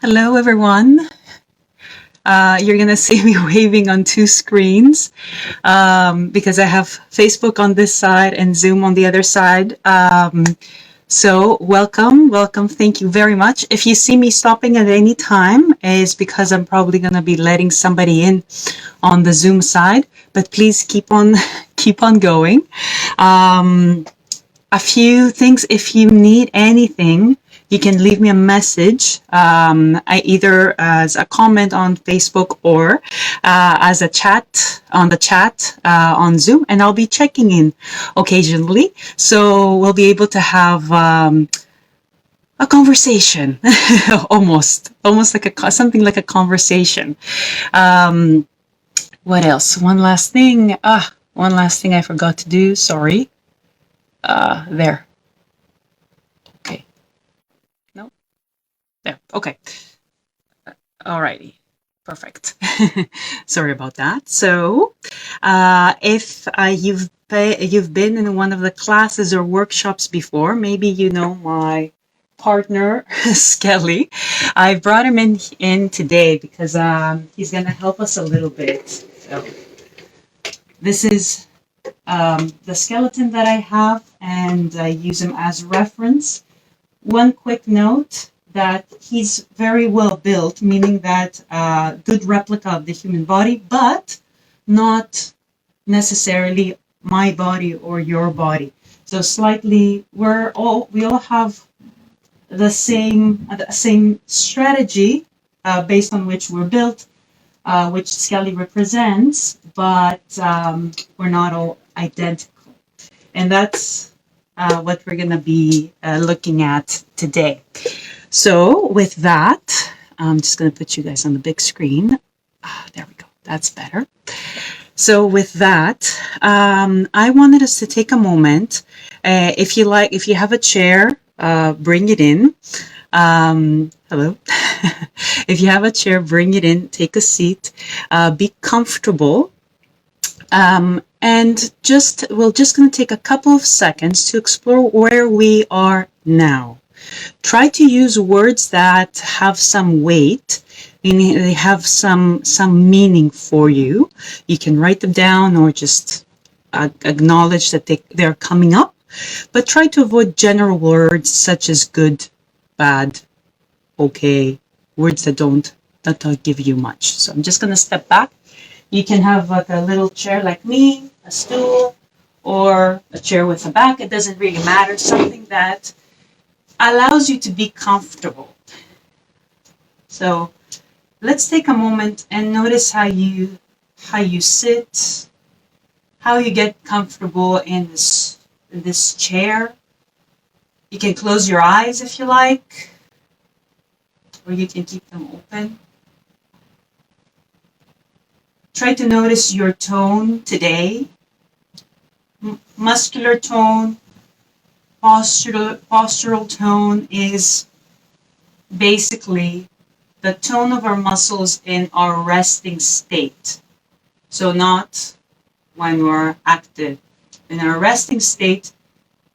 Hello, everyone. You're going to see me waving on two screens because I have Facebook on this side and Zoom on the other side. So welcome. Thank you very much. If you see me stopping at any time, is because I'm probably going to be letting somebody in on the Zoom side. But please keep on keep on going. A few things. If you need anything, you can leave me a message, either as a comment on Facebook or as a chat on the chat on Zoom, and I'll be checking in occasionally. So we'll be able to have a conversation, almost like something like a conversation. What else? One last thing I forgot to do. Sorry. There. Okay. No. There. Okay. Alrighty. Perfect. Sorry about that. So, if you've been in one of the classes or workshops before, maybe you know my partner Skelly. I brought him in today because he's going to help us a little bit. So, this is the skeleton that I have, and I use him as reference. One quick note that he's very well built, meaning that good replica of the human body, but not necessarily my body or your body. So slightly, we all have the same strategy based on which we're built, which Skelly represents, but we're not all identical. And that's what we're going to be looking at today. So with that, I'm just going to put you guys on the big screen. There we go. That's better. So with that, I wanted us to take a moment. If you have a chair, bring it in. Hello. If you have a chair, bring it in, take a seat, be comfortable. And we're just going to take a couple of seconds to explore where we are now. Try to use words that have some weight, meaning they have some meaning for you. You can write them down or just acknowledge that they're coming up, but try to avoid general words such as good, bad, okay, words that don't give you much. So I'm just going to step back. You can have like a little chair like me, a stool, or a chair with a back. It doesn't really matter. Something that allows you to be comfortable. So let's take a moment and notice how you sit, how you get comfortable in this chair. You can close your eyes if you like, or you can keep them open. Try to notice your tone today. Muscular tone, postural tone is basically the tone of our muscles in our resting state. So not when we're active. In our resting state,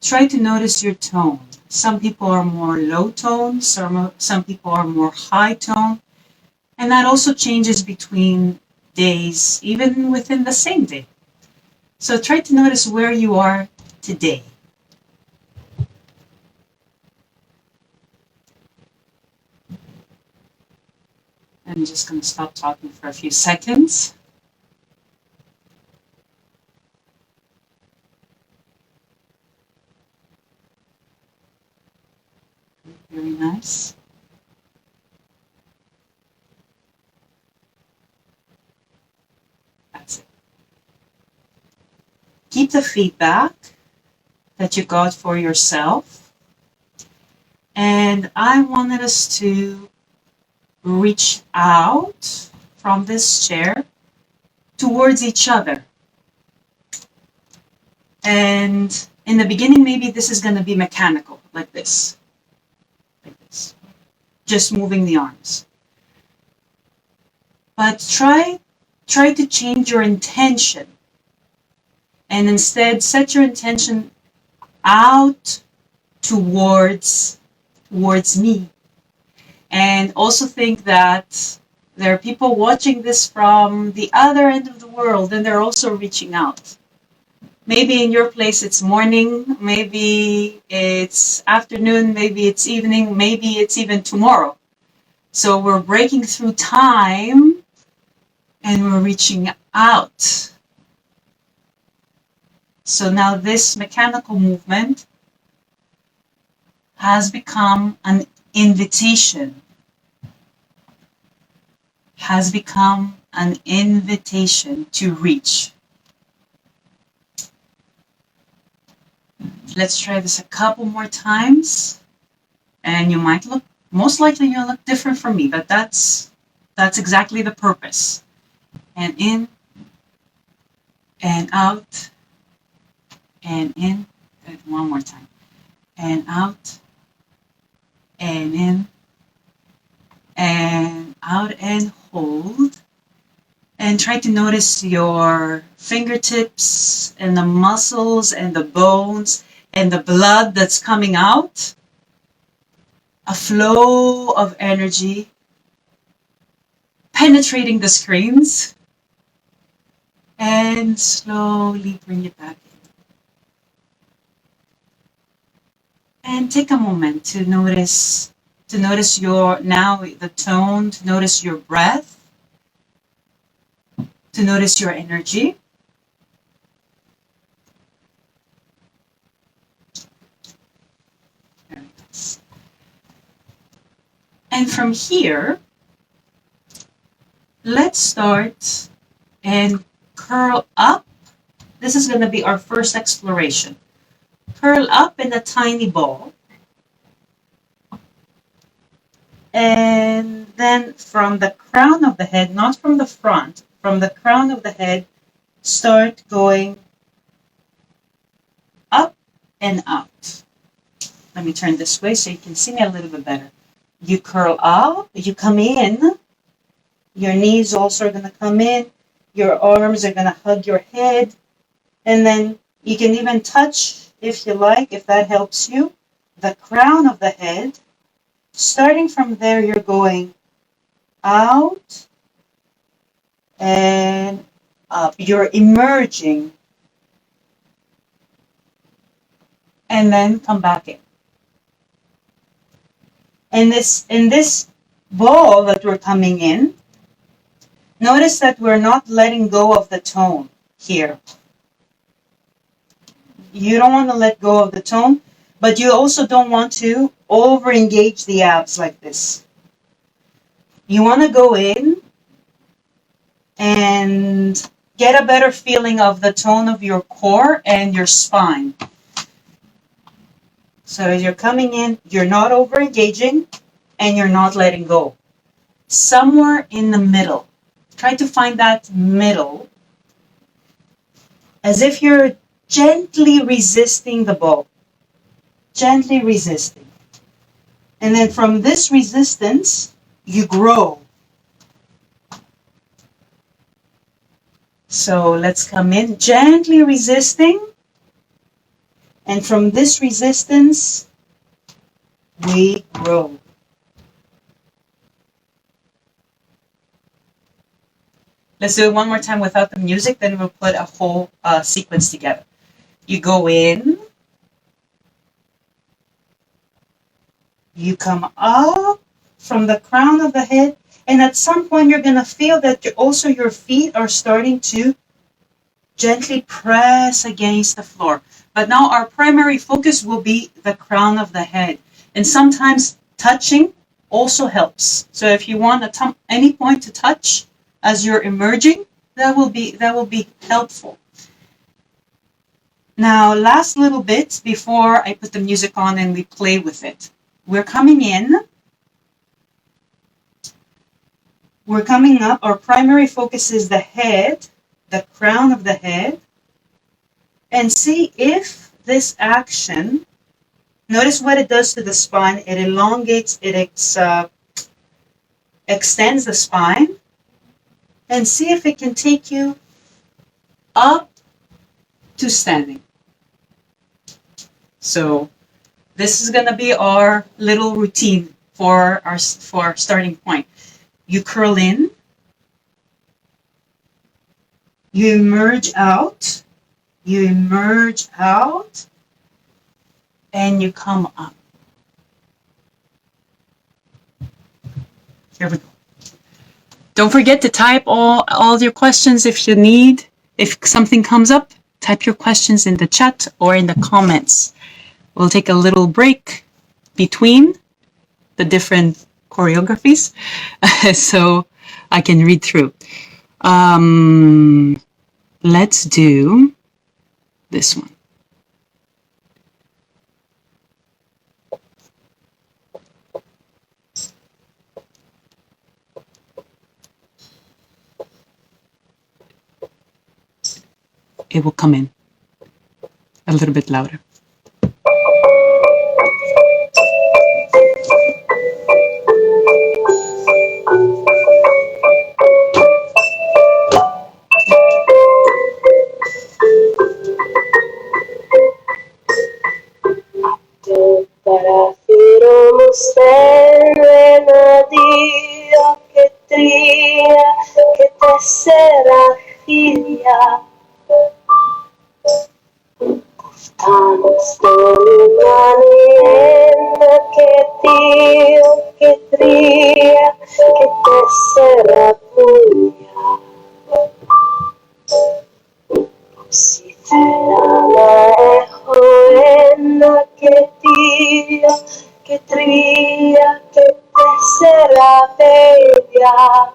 try to notice your tone. Some people are more low tone, some people are more high tone, and that also changes between days, even within the same day. So try to notice where you are today. I'm just going to stop talking for a few seconds. Very nice. That's it. Keep the feedback that you got for yourself. And I wanted us to reach out from this chair towards each other. And in the beginning, maybe this is going to be mechanical, like this. Like this. Just moving the arms. But try to change your intention. And instead, set your intention out towards me. And also think that there are people watching this from the other end of the world and they're also reaching out. Maybe in your place it's morning, maybe it's afternoon, maybe it's evening, maybe it's even tomorrow. So we're breaking through time and we're reaching out. So now this mechanical movement has become an invitation. Has become an invitation to reach. Let's try this a couple more times. And you might look, most likely you'll look different from me, but that's exactly the purpose. And in, and out, and in. One more time. And out, and in, and out, and hold. And try to notice your fingertips and the muscles and the bones and the blood that's coming out. A flow of energy penetrating the screens. And slowly bring it back in. And take a moment to notice your, now the tone, to notice your breath, to notice your energy. Very nice. And from here, let's start and curl up. This is going to be our first exploration. Curl up in a tiny ball. And then from the crown of the head, not from the front, from the crown of the head, start going up and out. Let me turn this way so you can see me a little bit better. You curl up, you come in, your knees also are going to come in, your arms are going to hug your head, and then you can even touch, if you like, if that helps you, the crown of the head. Starting from there, you're going out and up. You're emerging. And then come back in. And in this ball that we're coming in, notice that we're not letting go of the tone here. You don't want to let go of the tone, but you also don't want to over-engage the abs like this. You want to go in and get a better feeling of the tone of your core and your spine. So as you're coming in, you're not over-engaging and you're not letting go. Somewhere in the middle. Try to find that middle as if you're gently resisting the ball. Gently resisting. And then from this resistance, you grow. So let's come in, gently resisting. And from this resistance, we grow. Let's do it one more time without the music, then we'll put a whole sequence together. You go in. You come up from the crown of the head, and at some point you're going to feel that also your feet are starting to gently press against the floor. But now our primary focus will be the crown of the head. And sometimes touching also helps. So if you want at any point to touch as you're emerging, that will be helpful. Now, last little bit before I put the music on and we play with it. We're coming in. We're coming up. Our primary focus is the head, the crown of the head. And see if this action, notice what it does to the spine. It elongates, it extends the spine. And see if it can take you up to standing. So this is going to be our little routine for our starting point. You curl in, you emerge out, and you come up. Here we go. Don't forget to type all your questions if you need. If something comes up, type your questions in the chat or in the comments. We'll take a little break between the different choreographies so I can read through. Let's do this one. It will come in a little bit louder. Para Dio che tria, che tessera figlia. Bautanz che Dio che tria, che tessera figlia. Si ferama e joena che Dio che tria, che tessera bella.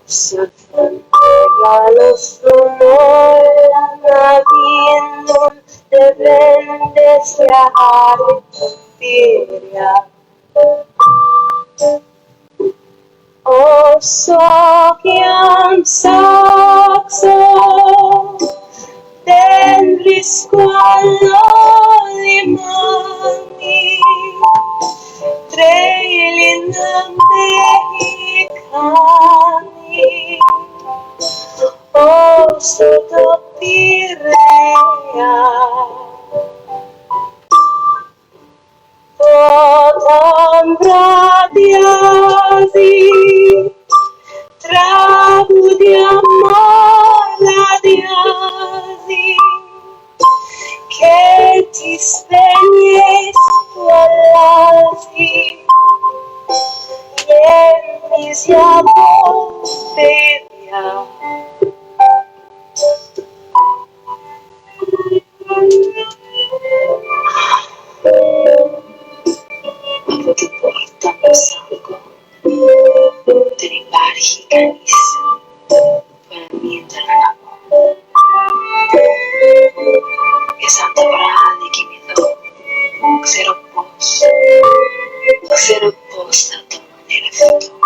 Si regalo sonora naviendo de bendecia artiria. O so chiam saxo del squallo limoni trailing mexicani. O sotto Pirea Bautanz radiasi trabudiamo radiasi che ti spegni sull'asi e mi siamo sveglia. Ti portano sangue, te ripari canis, veramente la amor. Che santa brani che mi do, xero posta a nel futuro.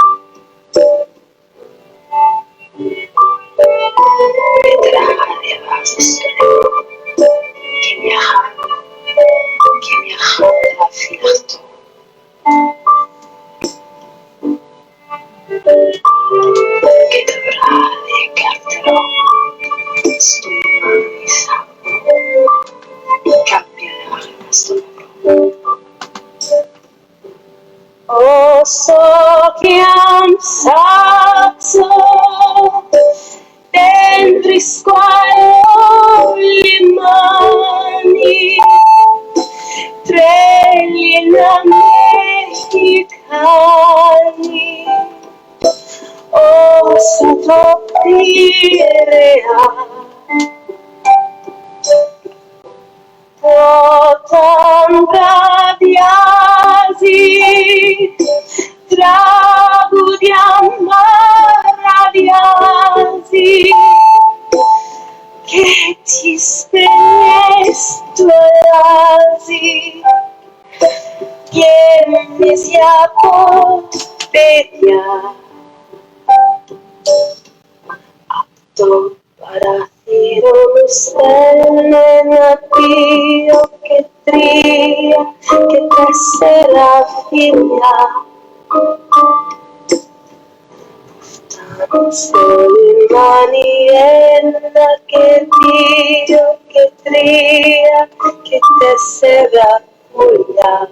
Entrare a storia che mi ha affidato. Che dovrà legartelo sto mani sangue, cambierà questo lavoro. O so chiam saxo dentro squalo limoni tregli mexicani. O sotto Pirea Bautanz radiasi trabudiamo radiasi che ti spegne stuolasi che mi sia poveglia. Apto para Dio che tria, che tessera figlia. Bautanz maniera che Dio che tria, che tessera figlia.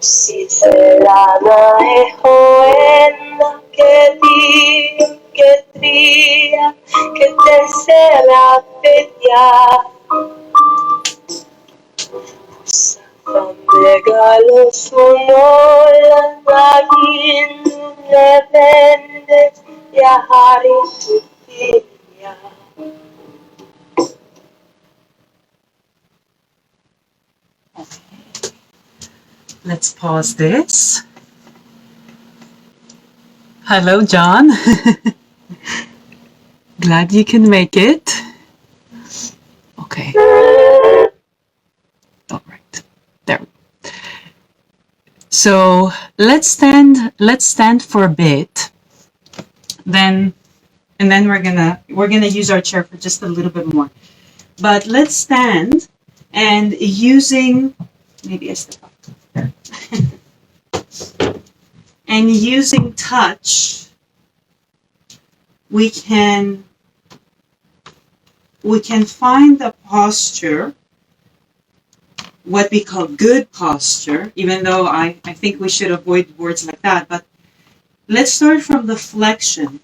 Si será joven que diga que tría, que te será pedia. Regalo suno lagin depende ya hari tutia. Let's pause this. Hello, John. Glad you can make it. Okay. All right. There we go. So let's stand for a bit. Then we're gonna use our chair for just a little bit more. But let's stand, and using, maybe I step up there. And using touch, we can find the posture, what we call good posture, even though I think we should avoid words like that. But let's start from the flexion.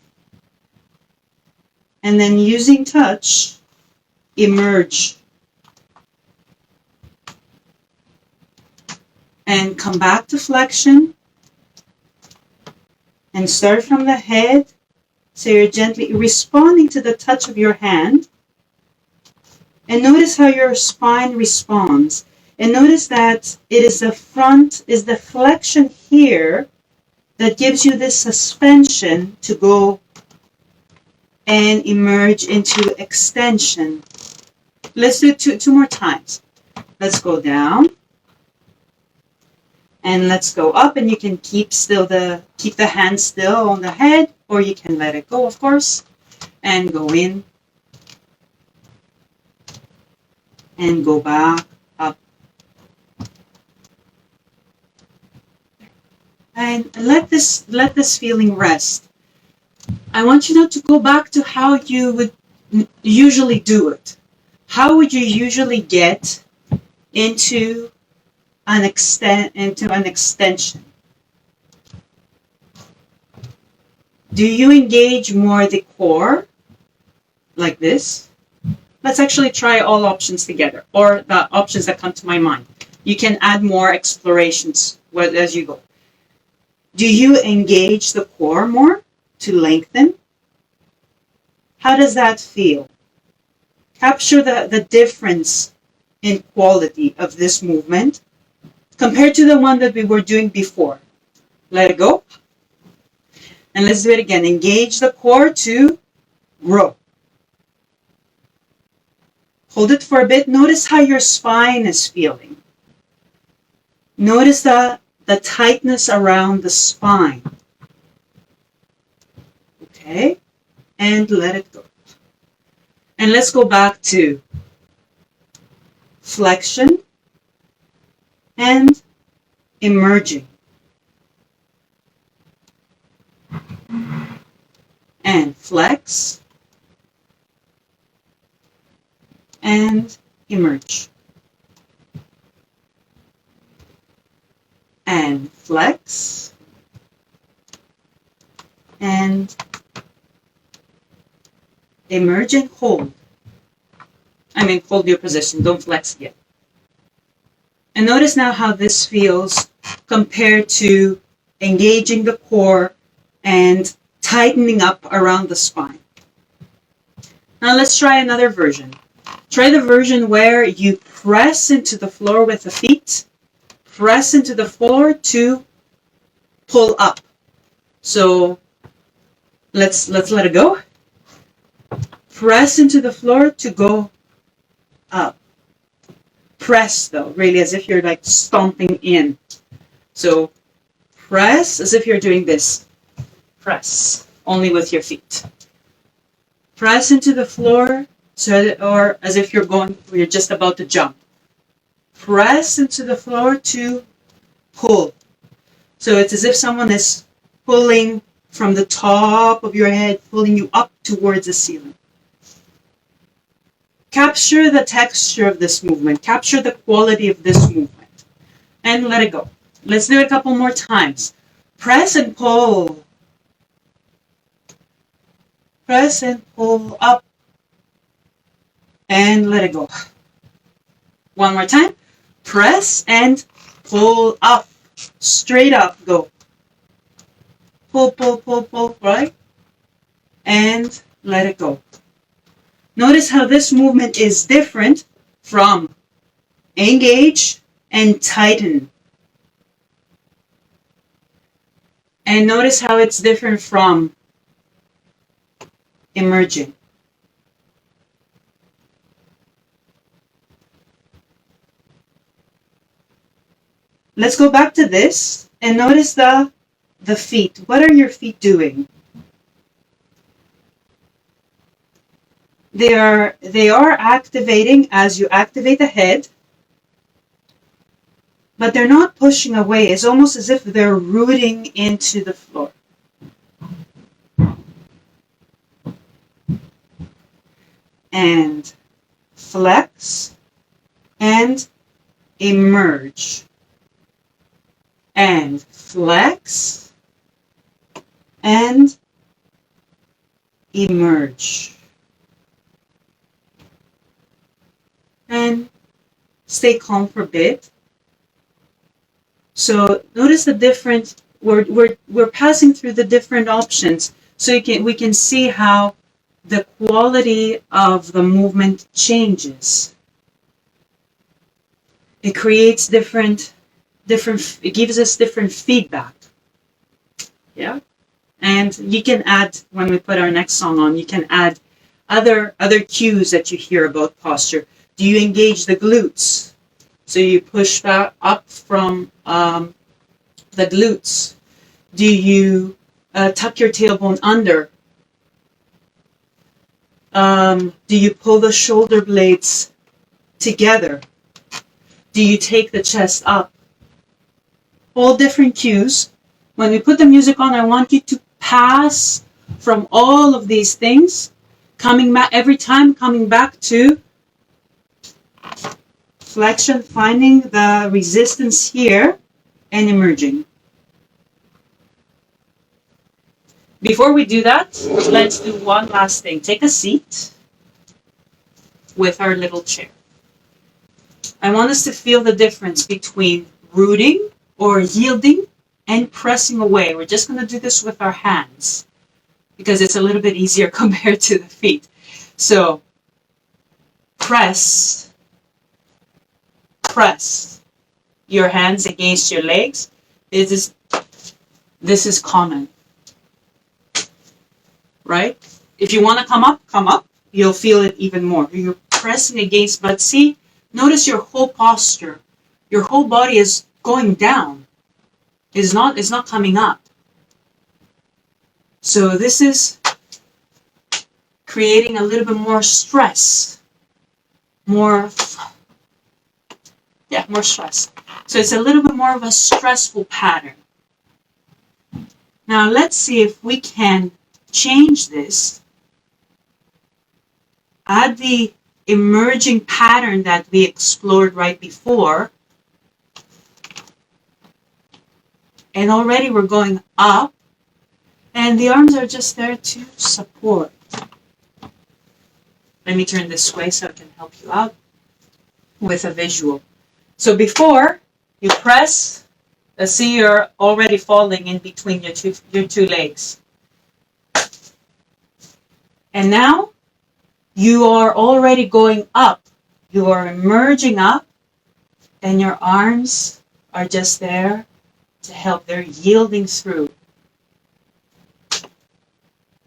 And then using touch, emerge. And come back to flexion. And start from the head. So you're gently responding to the touch of your hand. And notice how your spine responds. And notice that it is the flexion here that gives you this suspension to go and emerge into extension. Let's do it two more times. Let's go down. And let's go up, and you can keep the hand still on the head, or you can let it go, of course, and go in and go back up. And let this feeling rest. I want you now to go back to how you would usually do it. How would you usually get into an extension? Do you engage more the core, like this? Let's actually try all options together, or the options that come to my mind. You can add more explorations as you go. Do you engage the core more to lengthen? How does that feel? Capture the difference in quality of this movement compared to the one that we were doing before. Let it go. And let's do it again. Engage the core to grow. Hold it for a bit. Notice how your spine is feeling. Notice the tightness around the spine. Okay? And let it go. And let's go back to flexion and emerging. And flex and emerge. And flex and emerge and hold. Hold your position, don't flex yet. And notice now how this feels compared to engaging the core and tightening up around the spine. Now let's try another version. Try the version where you press into the floor with the feet, press into the floor to pull up. So let's let it go. Press into the floor to go up. Press though, really as if you're like stomping in. So press as if you're doing this. Press, only with your feet. Press into the floor, or as if you're just about to jump. Press into the floor to pull. So it's as if someone is pulling from the top of your head, pulling you up towards the ceiling. Capture the texture of this movement. Capture the quality of this movement. And let it go. Let's do it a couple more times. Press and pull. Press and pull up. And let it go. One more time. Press and pull up. Straight up. Go. Pull, pull, pull, pull. Right? And let it go. Notice how this movement is different from engage and tighten. And notice how it's different from emerging. Let's go back to this and notice the feet. What are your feet doing? They are activating as you activate the head, but they're not pushing away. It's almost as if they're rooting into the floor. And flex and emerge. And flex and emerge. And stay calm for a bit. So notice the different. We're passing through the different options, so we can see how the quality of the movement changes. It creates different. It gives us different feedback. Yeah, and you can add when we put our next song on. You can add other cues that you hear about posture. Do you engage the glutes? So you push that up from the glutes. Do you tuck your tailbone under? Do you pull the shoulder blades together? Do you take the chest up? All different cues. When we put the music on, I want you to pass from all of these things, coming back every time, coming back to flexion, finding the resistance here, and emerging. Before we do that, let's do one last thing. Take a seat with our little chair. I want us to feel the difference between rooting or yielding and pressing away. We're just going to do this with our hands because it's a little bit easier compared to the feet. So, press your hands against your legs. This is common, right? If you want to come up, you'll feel it even more. You're pressing against, but see, notice your whole posture, your whole body is going down. It's not coming up. So this is creating a little bit more stress, more stress. So it's a little bit more of a stressful pattern. Now let's see if we can change this. Add the emerging pattern that we explored right before. And already we're going up. And the arms are just there to support. Let me turn this way so I can help you out with a visual. So before you press, see you're already falling in between your two legs. And now you are already going up. You are emerging up, and your arms are just there to help. They're yielding through.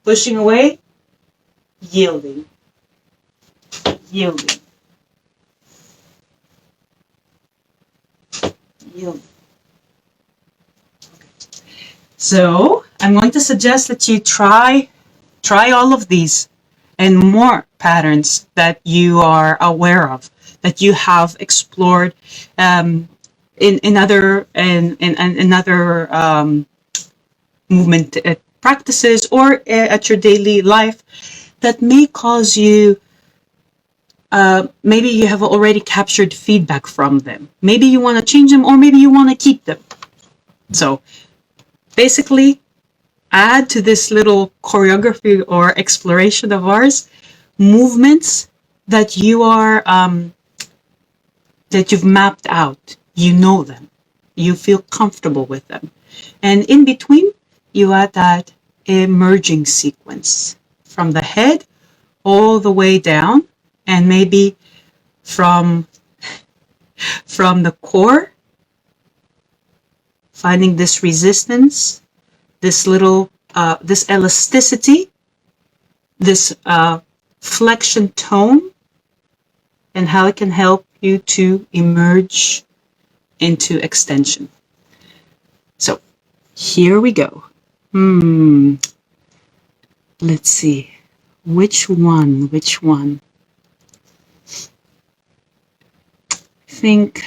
Pushing away, yielding. Yielding. Yielding. Okay. So I'm going to suggest that you try all of these and more patterns that you are aware of, that you have explored in other movement practices or at your daily life that may cause you maybe you have already captured feedback from them. Maybe you want to change them, or maybe you want to keep them. So basically, add to this little choreography or exploration of ours movements that you are that you've mapped out. You know them. You feel comfortable with them. And in between, you add that emerging sequence from the head all the way down, and maybe from the core, finding this resistance, this little this elasticity, this flexion tone, and how it can help you to emerge into extension. So here we go. Let's see. Which one? I think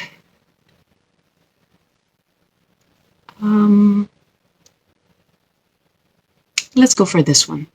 let's go for this one.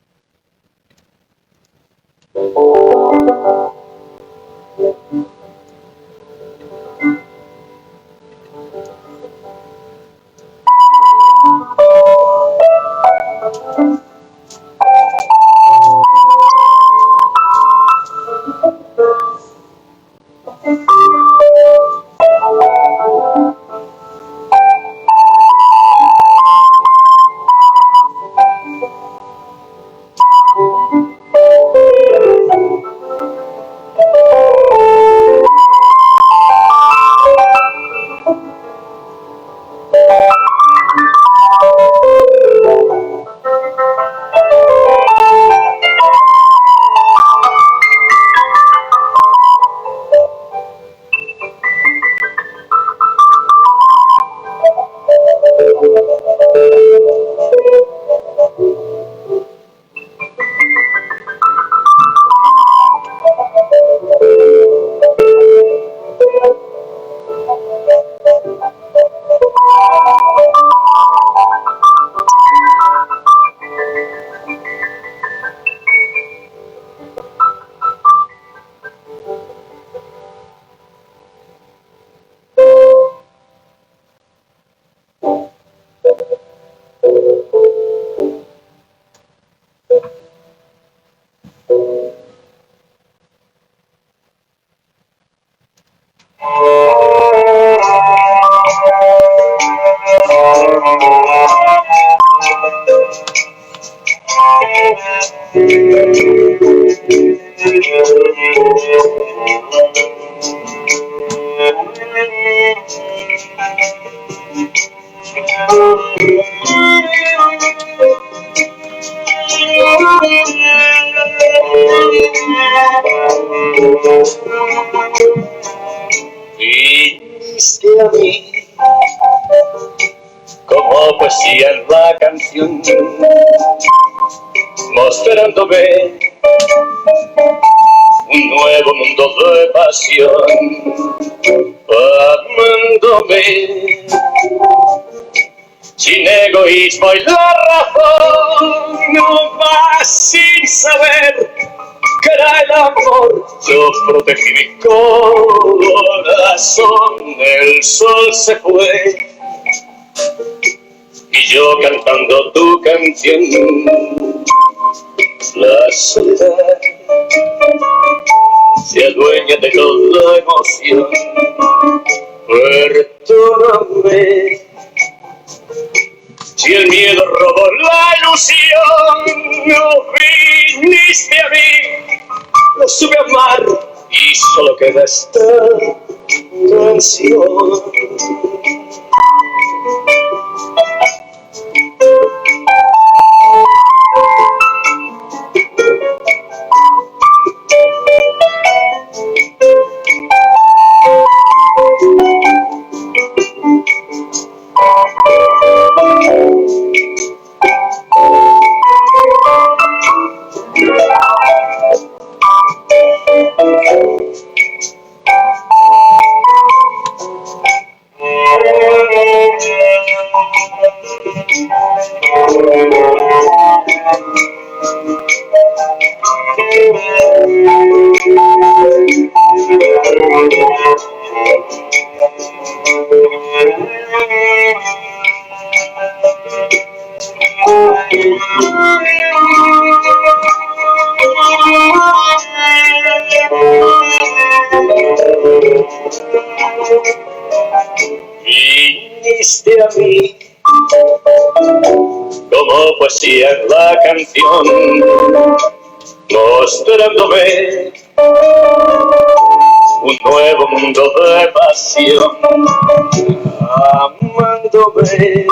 Viste a mí como poesía en la canción, mostrándome un nuevo mundo de pasión, amándome sin egoísmo y la razón, no más sin saber que era el amor. Yo protegí mi corazón, el sol se fue y yo cantando tu canción. La soledad se adueña de toda emoción. Perdóname si el miedo robó la ilusión. No viniste a mí, no supe amar y solo queda esta canción. Viniste a mí como poesía en la canción, mostrándome un nuevo mundo de pasión, amándome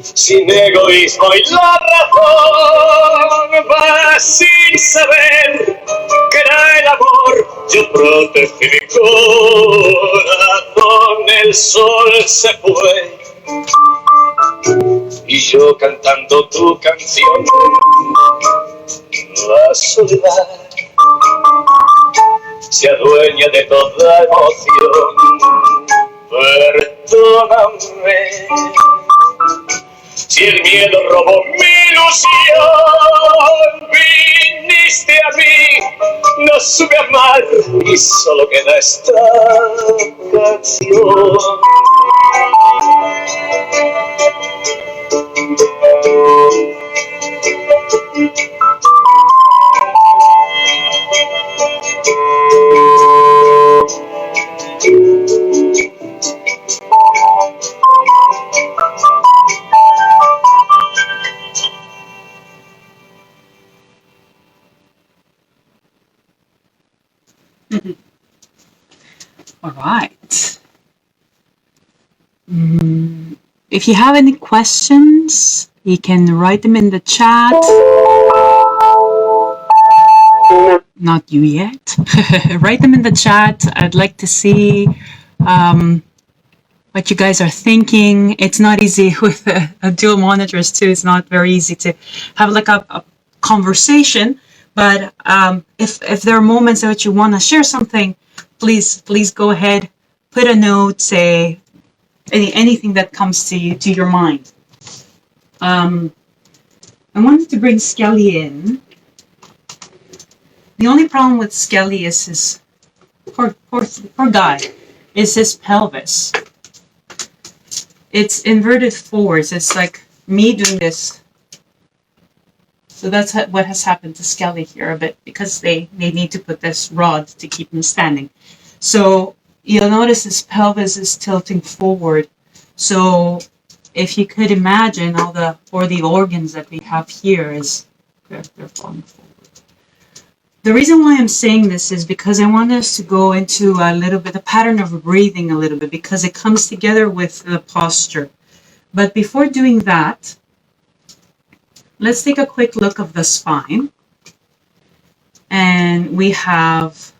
sin egoísmo y la razón, vas sin saber que era el amor. Yo protegí mi corazón, el sol se fue y yo cantando tu canción. La soledad se adueña de toda emoción. Perdóname si el miedo robó mi ilusión. Viniste a mí, no supe amar y solo queda esta canción. All right. If you have any questions, you can write them in the chat. Not you yet. Write them in the chat. I'd like to see what you guys are thinking. It's not easy with a dual monitors too. It's not very easy to have like a conversation. But if there are moments in which you want to share something, please go ahead, put a note, say anything that comes to you, to your mind. I wanted to bring Skelly in. The only problem with Skelly is his poor guy, is his pelvis. It's inverted forwards. It's like me doing this. So that's what has happened to Skelly here a bit, because they need to put this rod to keep him standing. So you'll notice his pelvis is tilting forward. So if you could imagine all the organs that we have here is they're falling forward. The reason why I'm saying this is because I want us to go into a little bit, a pattern of breathing a little bit, because it comes together with the posture. But before doing that, let's take a quick look of the spine. And we have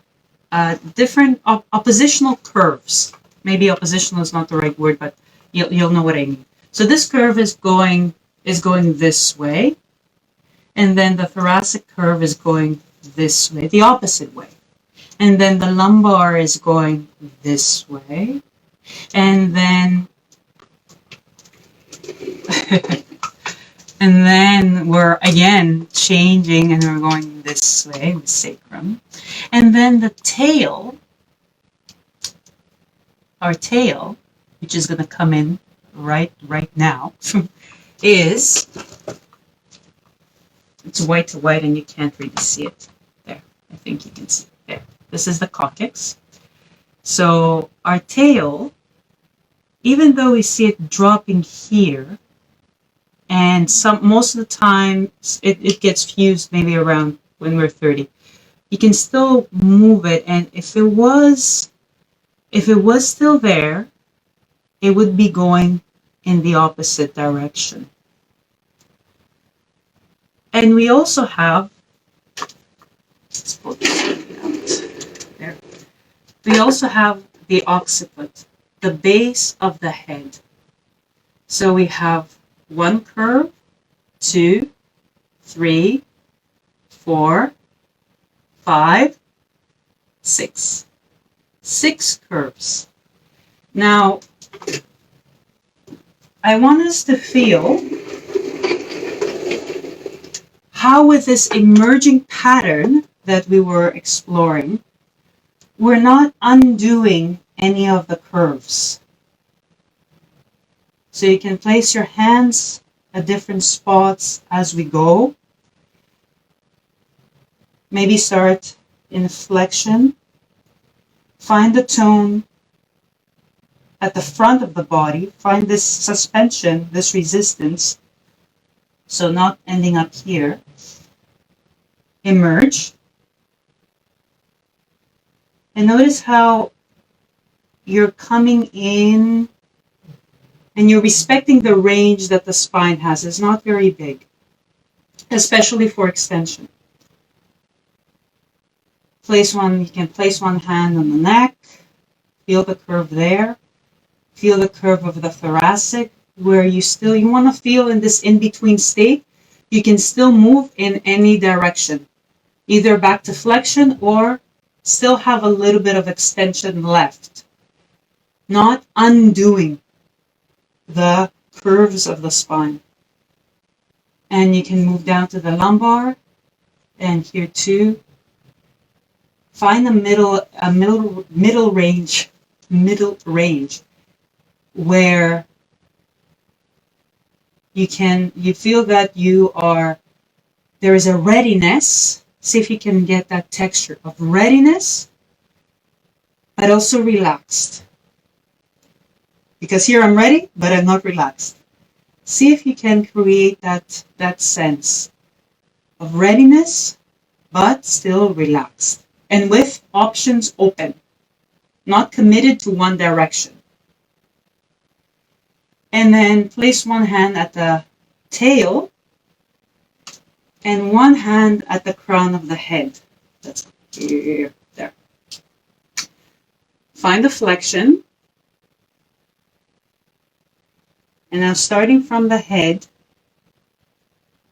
different oppositional curves. Maybe oppositional is not the right word, but you'll know what I mean. So this curve is going this way. And then the thoracic curve is going this way, the opposite way. And then the lumbar is going this way. And then and then we're again changing and we're going this way with sacrum. And then the tail, our tail, which is going to come in right now, is, it's white to white and you can't really see it. There, I think you can see it there. This is the coccyx. So our tail, even though we see it dropping here, and most of the time it gets fused maybe around when we're 30, you can still move it, and if it was still there, it would be going in the opposite direction. And we also have, let's pull this out. There. We also have the occiput, the base of the head. So we have one curve, 2, 3, 4, 5, 6. 6 curves. Now, I want us to feel how with this emerging pattern that we were exploring, we're not undoing any of the curves. So you can place your hands at different spots as we go. Maybe start in flexion. Find the tone at the front of the body. Find this suspension, this resistance. So not ending up here. Emerge. And notice how you're coming in and you're respecting the range that the spine has. It's not very big, especially for extension. You can place one hand on the neck, feel the curve there, feel the curve of the thoracic, where you want to feel in this in-between state. You can still move in any direction, either back to flexion or still have a little bit of extension left, not undoing the curves of the spine. And you can move down to the lumbar, and here too. Find a middle range where you feel that there is a readiness. See if you can get that texture of readiness, but also relaxed. Because here I'm ready, but I'm not relaxed. See if you can create that sense of readiness, but still relaxed. And with options open, not committed to one direction. And then place one hand at the tail and one hand at the crown of the head. That's here, there. Find the flexion. And now starting from the head,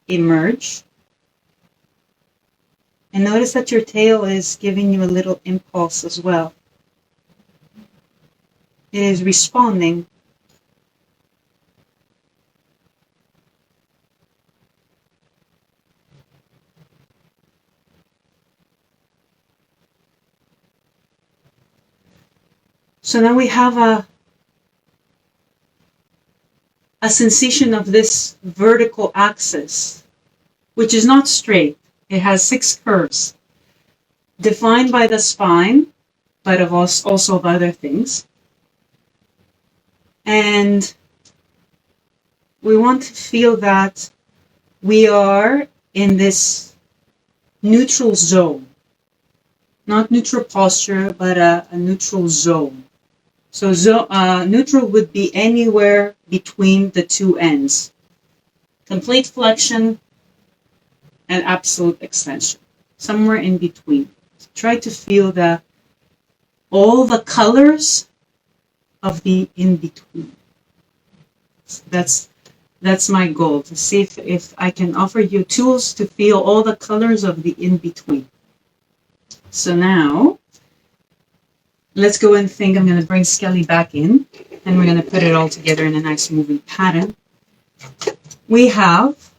emerge. And notice that your tail is giving you a little impulse as well. It is responding. So now we have a sensation of this vertical axis, which is not straight. It has 6 curves, defined by the spine, but also of other things. And we want to feel that we are in this neutral zone. Not neutral posture, but a neutral zone. So neutral would be anywhere between the two ends. Complete flexion and absolute extension. Somewhere in between. Try to feel all the colors of the in-between. That's my goal, to see if I can offer you tools to feel all the colors of the in-between. So now, let's go and think. I'm going to bring Skelly back in, and we're going to put it all together in a nice moving pattern. We have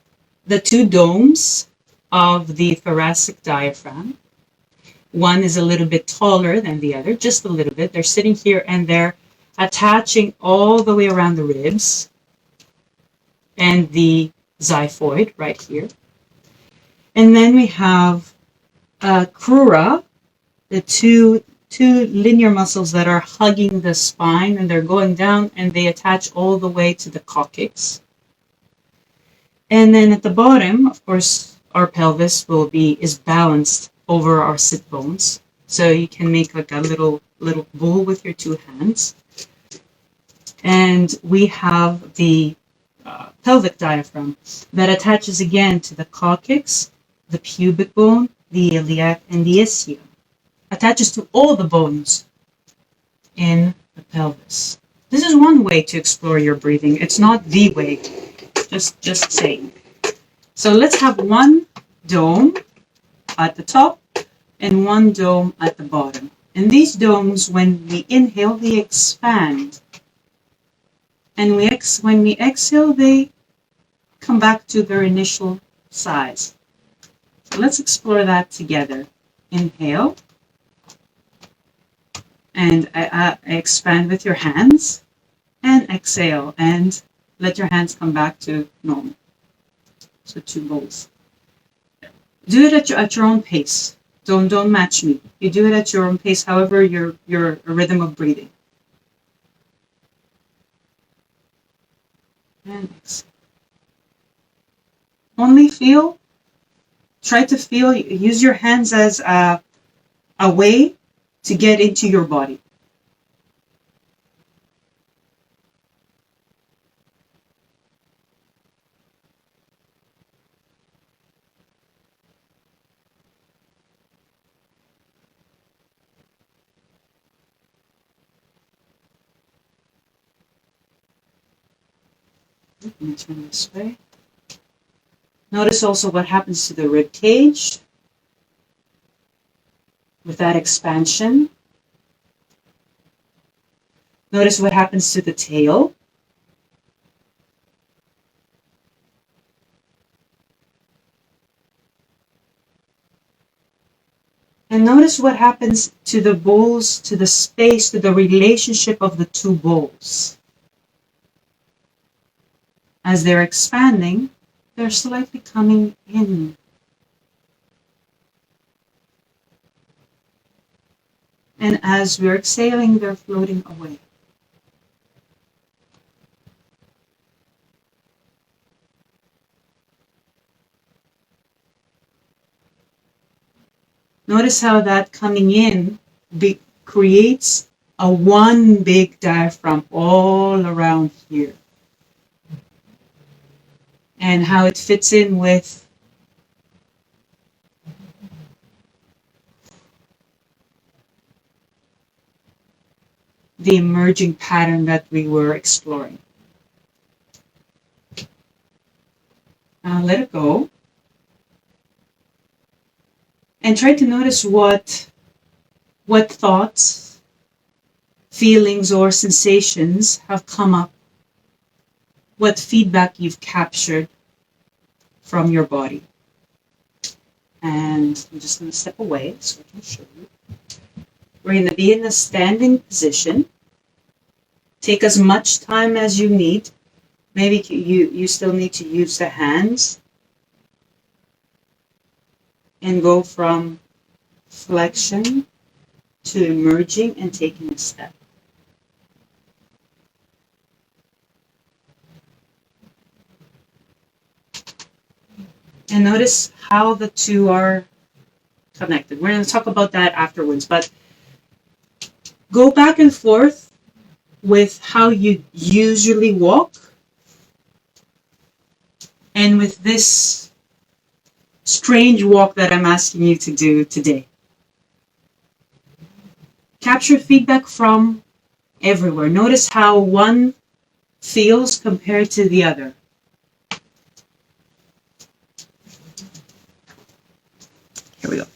the 2 domes of the thoracic diaphragm. One is a little bit taller than the other, just a little bit. They're sitting here and they're attaching all the way around the ribs and the xiphoid right here. And then we have crura, the two linear muscles that are hugging the spine, and they're going down and they attach all the way to the coccyx. And then at the bottom, of course, our pelvis is balanced over our sit bones. So you can make like a little bowl with your 2 hands. And we have the pelvic diaphragm that attaches again to the coccyx, the pubic bone, the iliac, and the ischium. Attaches to all the bones in the pelvis. This is one way to explore your breathing. It's not the way, just saying. So let's have one dome at the top and one dome at the bottom. And these domes, when we inhale, they expand. And when we exhale, they come back to their initial size. So let's explore that together. Inhale. And expand with your hands and exhale and let your hands come back to normal. So 2 bowls. Do it at your own pace. Don't match me. You do it at your own pace, however your rhythm of breathing. And exhale. Only feel. Try to feel. Use your hands as a way to get into your body. Let me turn this way. Notice also what happens to the rib cage with that expansion. Notice what happens to the tail. And notice what happens to the bowls, to the space, to the relationship of the 2 bowls. As they're expanding, they're slightly coming in. And as we're exhaling, they're floating away. Notice how that coming in creates a one big diaphragm all around here. And how it fits in with the emerging pattern that we were exploring. Now let it go. And try to notice what thoughts, feelings, or sensations have come up. What feedback you've captured from your body. And I'm just going to step away so I can show you. We're going to be in a standing position. Take as much time as you need. Maybe you still need to use the hands. And go from flexion to emerging and taking a step. And notice how the 2 are connected. We're going to talk about that afterwards, but go back and forth with how you usually walk and with this strange walk that I'm asking you to do today. Capture feedback from everywhere. Notice how one feels compared to the other. Here we go.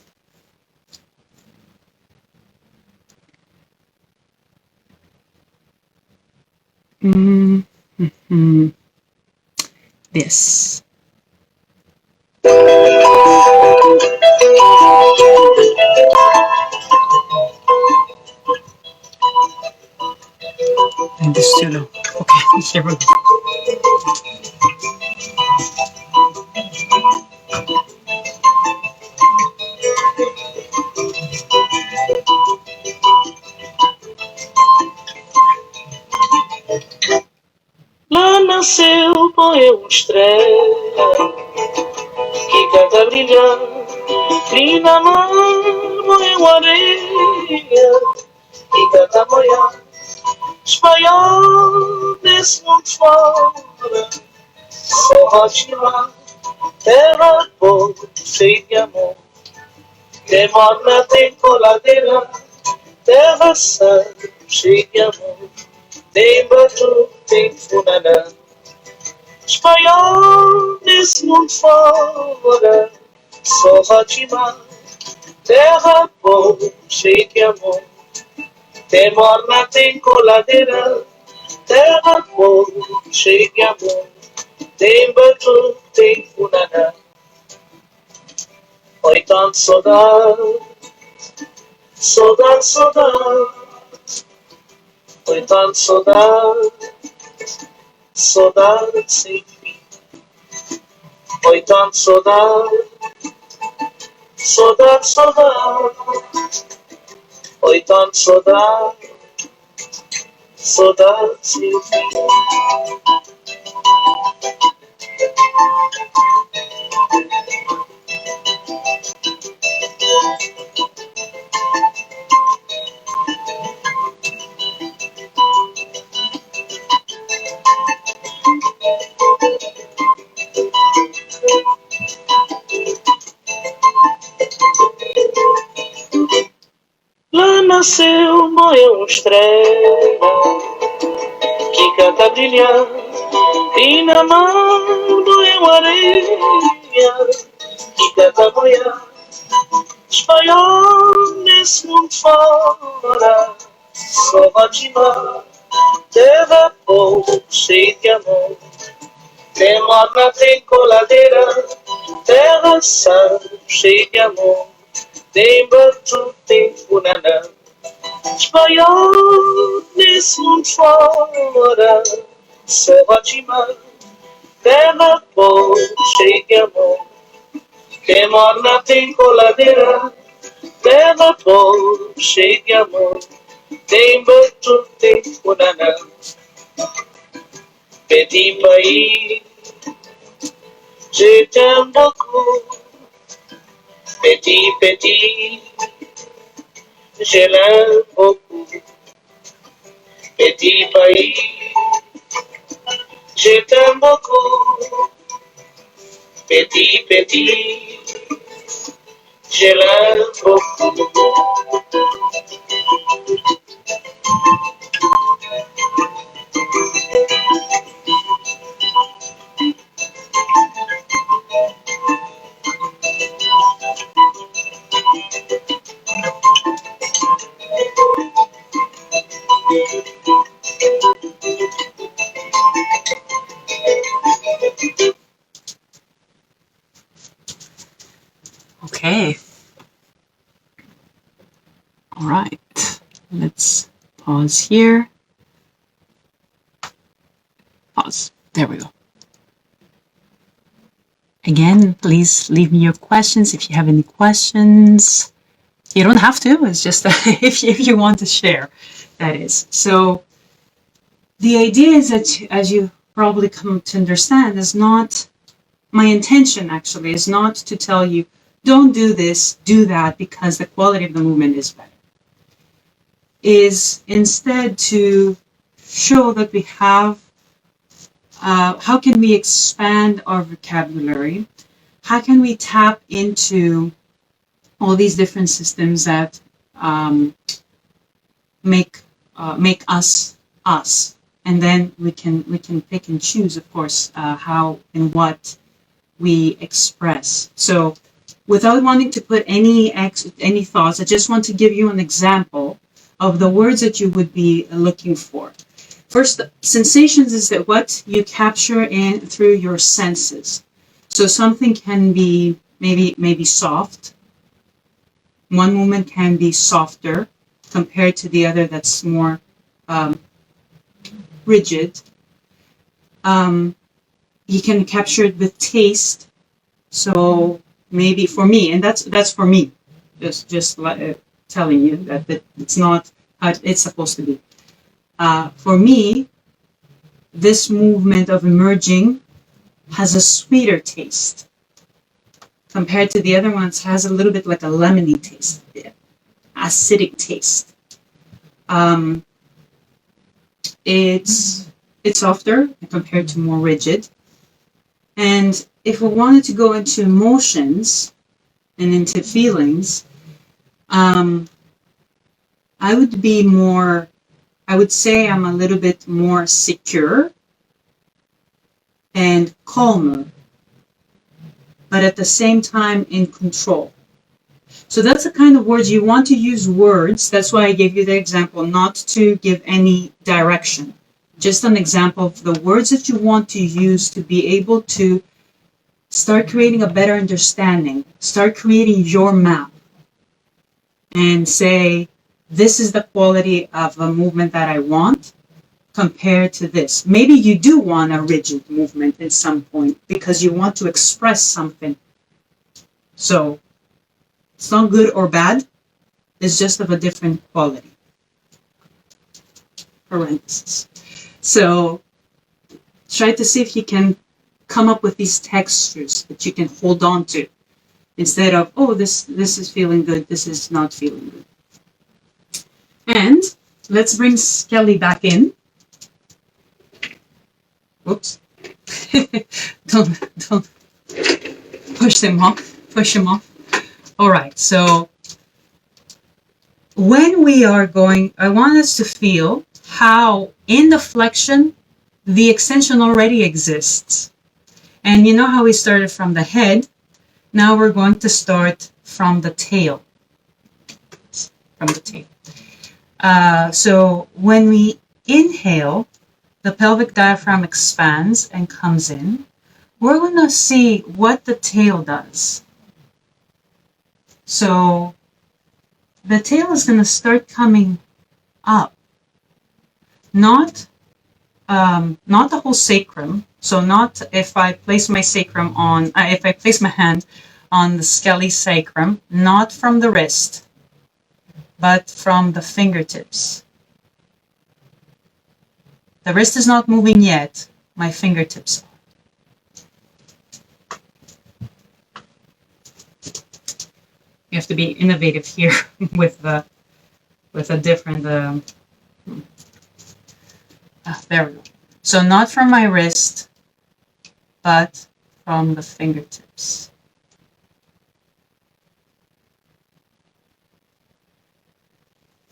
This. And this too low. Okay, here we go. Lá nasceu poema estrela que canta brilhar, fina mar, moeu areia e canta moiar, espanhol desse mundo fora, só rotimar, terra boa, cheia de amor, tem morna, tem coladeira, terra sã, cheia de amor, tem batu, tem funaná. Espanhol desse mundo fora, só Fátima, terra boa, cheia de amor. Tem morna, tem coladeira, terra boa, cheia de amor. Tem batu, tem funaná. Oi, tanto saudade, saudade, saudade. Foi tanta saudade, saudade sem fim. Foi tanta saudade, saudade, saudade. Foi tanta saudade, saudade sem fim. Lá nasceu, morreu uma estrela que canta brilhar, e na mar morreu areia que canta boiar. Espalhou nesse mundo fora, só bate mar, terra pouco cheia de amor. Tem morna, tem coladeira, terra sã, cheia de amor. Tem batu, tem funaná. Espalhou nesse mundo fora, só bate mar, terra pouco cheia de amor. Tem morna, tem coladeira, terra pouco cheia de amor. Tem batu, tem funaná. Pedi pra ir, je t'aime beaucoup. Pedi, pedi, je l'aime beaucoup. Pedi pra ir, je t'aime beaucoup. Pedi, pedi, je l'aime beaucoup. Okay. All right. Let's pause here. Pause. There we go. Again, please leave me your questions if you have any questions. You don't have to. It's just if you want to share, that is. So the idea is that, as you probably come to understand, is not my intention. Actually, is not to tell you don't do this, do that, because the quality of the movement is better. Is instead to show that we have. How can we expand our vocabulary? How can we tap into all these different systems that make us us, and then we can pick and choose, of course, how and what we express. So, without wanting to put any thoughts, I just want to give you an example of the words that you would be looking for. First, sensations is that what you capture in through your senses. So something can be maybe soft. One movement can be softer compared to the other that's more rigid. You can capture it with taste. So maybe for me, and that's for me, just telling you that it's not how it's supposed to be. For me, this movement of emerging has a sweeter taste compared to the other ones. Has a little bit like a lemony taste, acidic taste. It's softer compared to more rigid. And if we wanted to go into emotions and into feelings, I would say I'm a little bit more secure and calmer, but at the same time in control. So that's the kind of words you want to use words. That's why I gave you the example, not to give any direction. Just an example of the words that you want to use to be able to start creating a better understanding. Start creating your map and say, this is the quality of a movement that I want compared to this. Maybe you do want a rigid movement at some point because you want to express something. So it's not good or bad. It's just of a different quality. Parenthesis. So try to see if you can come up with these textures that you can hold on to instead of, oh, this is feeling good, this is not feeling good. And let's bring Kelly back in. Whoops. don't push him off. All right, so when we are going, I want us to feel how in the flexion, the extension already exists. And you know how we started from the head? Now we're going to start from the tail. So when we inhale, the pelvic diaphragm expands and comes in. We're going to see what the tail does. So the tail is going to start coming up, not the whole sacrum. So not if I place my sacrum on, if I place my hand on the scaly sacrum, not from the wrist, but from the fingertips. The wrist is not moving yet. My fingertips are. You have to be innovative here with a different. There we go. So not from my wrist, but from the fingertips.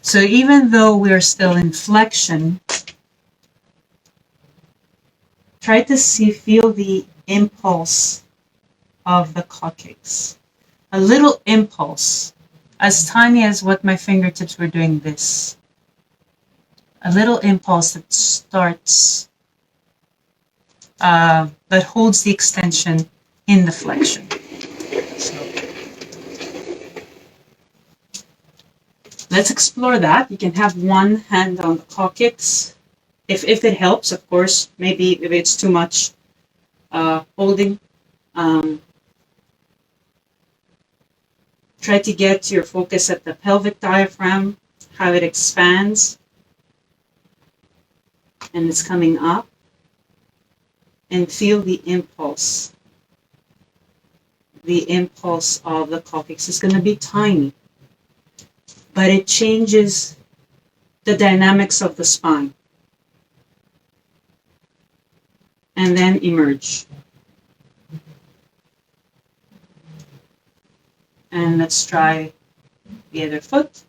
So even though we're still in flexion, try to feel the impulse of the coccyx. A little impulse, as tiny as what my fingertips were doing this. A little impulse that starts, that holds the extension in the flexion. So let's explore that. You can have one hand on the coccyx, if it helps, of course. Maybe if it's too much holding. Try to get your focus at the pelvic diaphragm, how it expands, and it's coming up, and feel the impulse. The impulse of the coccyx is going to be tiny, but it changes the dynamics of the spine. And then emerge. And let's try the other foot.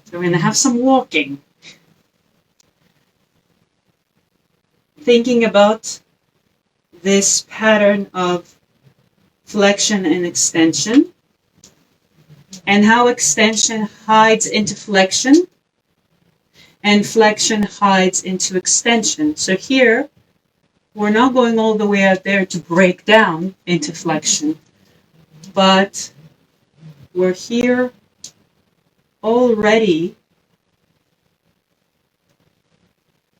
So we're going to have some walking. Thinking about this pattern of flexion and extension, and how extension hides into flexion, and flexion hides into extension. So here, we're not going all the way out there to break down into flexion, but we're here already.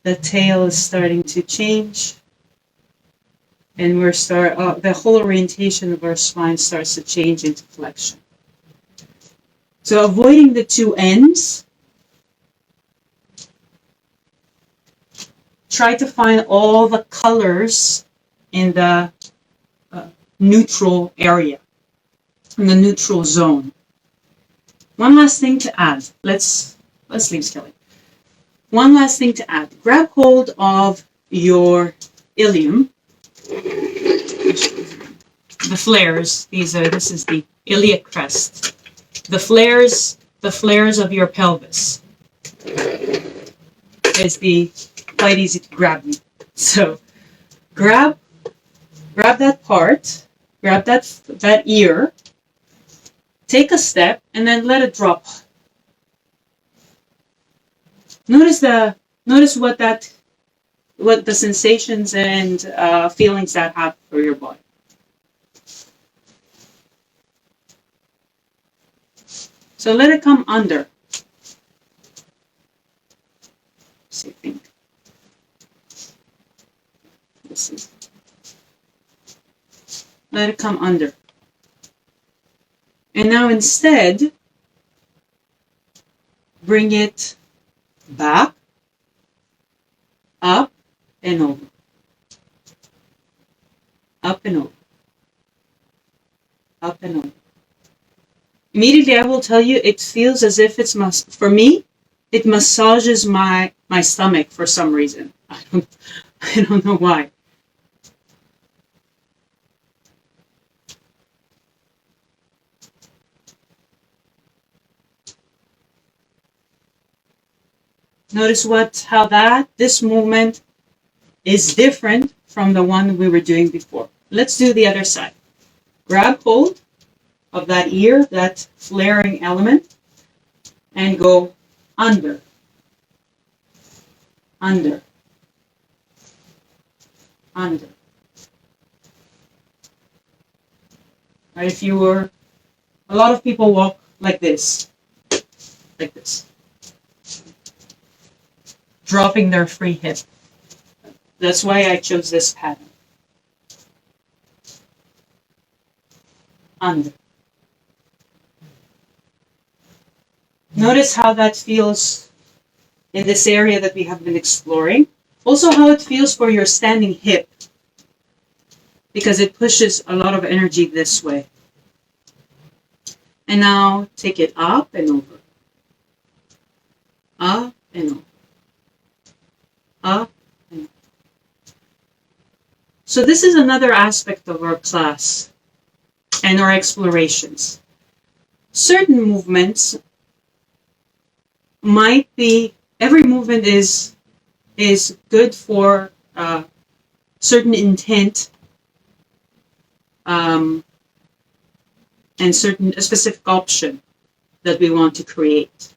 The tail is starting to change, and the whole orientation of our spine starts to change into flexion. So avoiding the two ends, try to find all the colors in the neutral area, in the neutral zone. One last thing to add. Let's leave Kelly. One last thing to add. Grab hold of your ilium. The flares. This is the iliac crest. The flares of your pelvis. It's quite easy to grab me. So grab that part, grab that ear, take a step, and then let it drop. Notice what that what the sensations and feelings that have for your body. So let it come under. Same thing. Let it come under. And now instead, bring it back, up, and over. Up and over. Up and over. Immediately, I will tell you, it feels as if it's, for me, it massages my stomach for some reason. I don't know why. Notice how this movement is different from the one we were doing before. Let's do the other side. Grab hold of that ear, that flaring element, and go under, under, under. Right? If you were, a lot of people walk like this, dropping their free hip. That's why I chose this pattern. Under. Notice how that feels in this area that we have been exploring. Also how it feels for your standing hip, because it pushes a lot of energy this way. And now take it up and over. Up and over. Up and over. So this is another aspect of our class and our explorations. Certain movements might be, every movement is good for certain intent and a specific option that we want to create.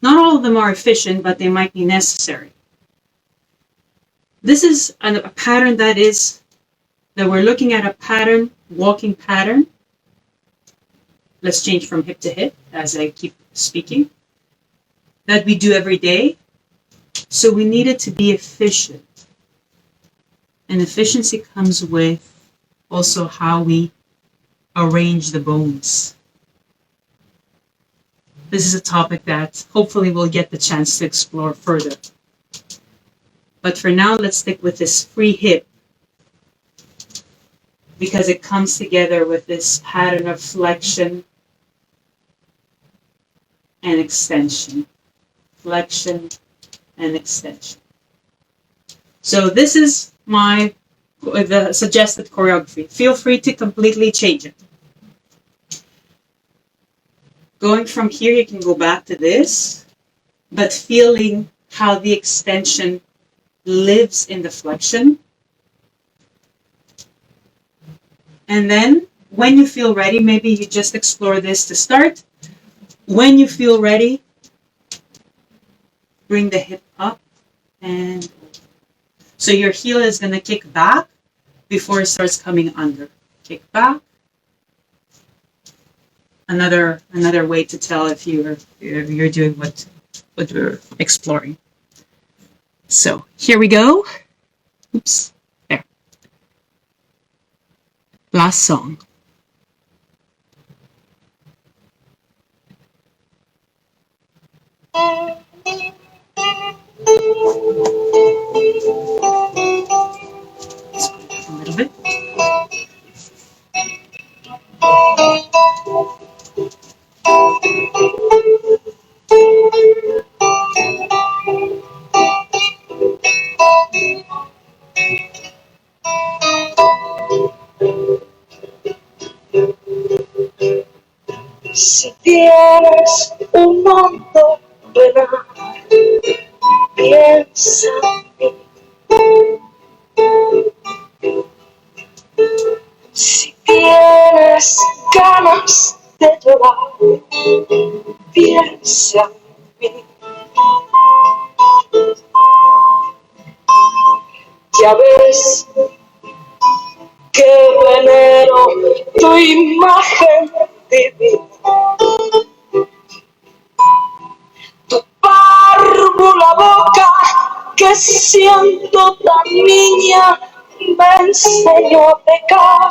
Not all of them are efficient, but they might be necessary. This is a pattern that we're looking at, a pattern, walking pattern. Let's change from hip to hip as I keep speaking. That we do every day. So we need it to be efficient. And efficiency comes with also how we arrange the bones. This is a topic that hopefully we'll get the chance to explore further. But for now, let's stick with this free hip, because it comes together with this pattern of flexion and extension. Flexion and extension. So this is the suggested choreography. Feel free to completely change it. Going from here, you can go back to this, but feeling how the extension lives in the flexion. And then when you feel ready, maybe you just explore this to start. When you feel ready, bring the hip up and over. So your heel is going to kick back before it starts coming under. Kick back. Another way to tell if you're doing what we're exploring. So here we go. Oops. There. Last song. A little bit. Si tienes un mundo real, piensa en mí. Si tienes ganas de llorar, piensa en mí. Ya ves que venero tu imagen divina, tu párvula boca que siendo tan niña me enseñó a pecar.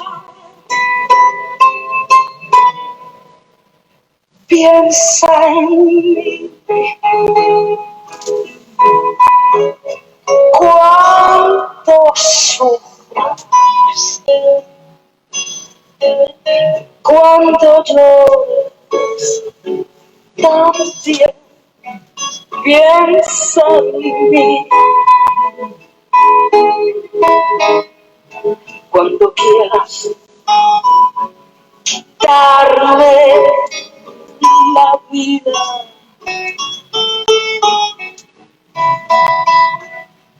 Piensa en mí cuánto sufras, cuánto llores, también piensa en mí. Cuando quieras darme la vida,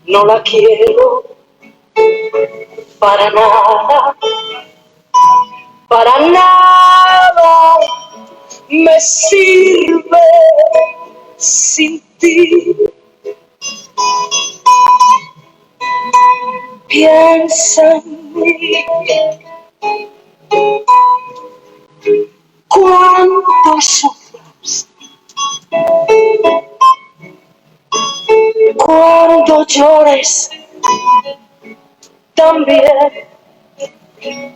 no la quiero para nada, para nada me sirve sin ti. Piensa en mí, cuánto sufras, cuando llores, también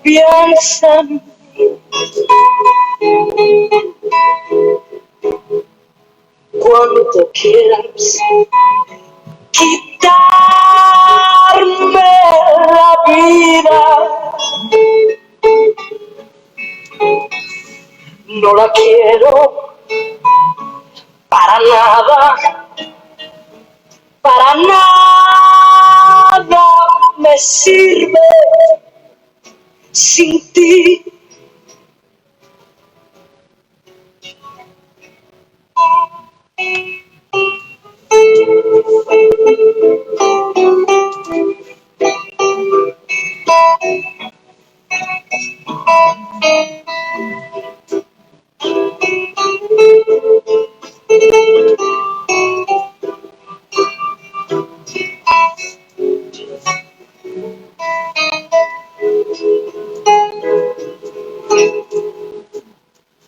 piensa en mí. Cuando quieras quitarme la vida, no la quiero para nada, para nada me sirve sin ti.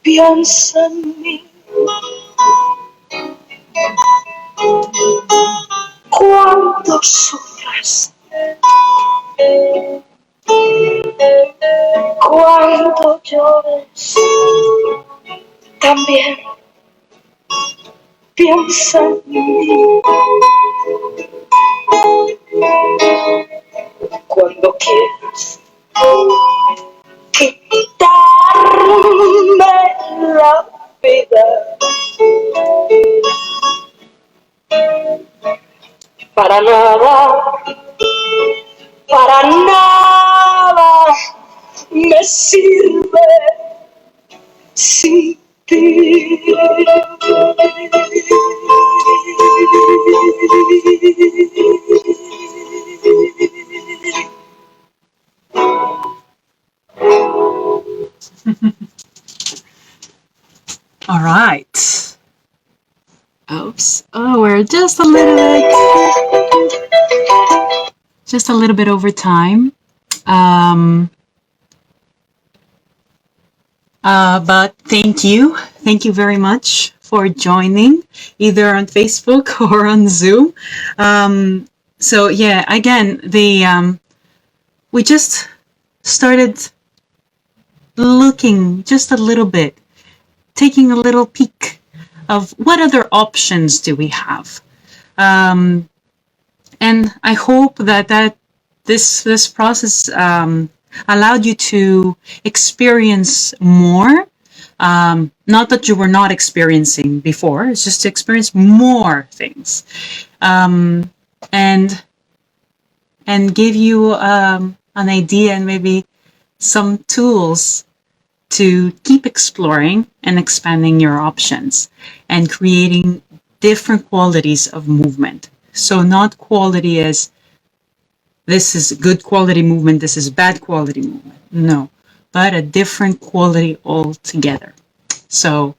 Piensa en mí, cuando sufras, cuando llores, también piensa en mí. Cuando quieras quitarme la vida, para nada, para nada me sirve sin ti. All right. Oops. Oh, we're just a little bit over time. But thank you very much for joining, either on Facebook or on Zoom. So yeah, again, we just started looking just a little bit, taking a little peek of what other options do we have. And I hope that this process allowed you to experience more. Not that you were not experiencing before, it's just to experience more things. And give you an idea and maybe some tools to keep exploring and expanding your options and creating different qualities of movement. So not quality as this is good quality movement, this is bad quality movement. No, but a different quality altogether. So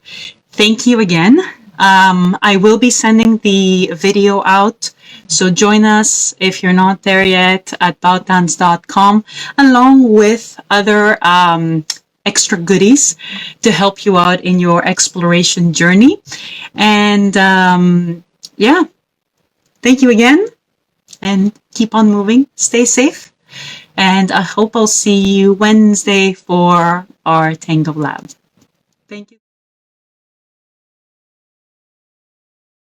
thank you again I will be sending the video out. So join us if you're not there yet at bautanz.com, along with other extra goodies to help you out in your exploration journey. And yeah, thank you again, and keep on moving. Stay safe. And I hope I'll see you Wednesday for our Tango Lab. Thank you.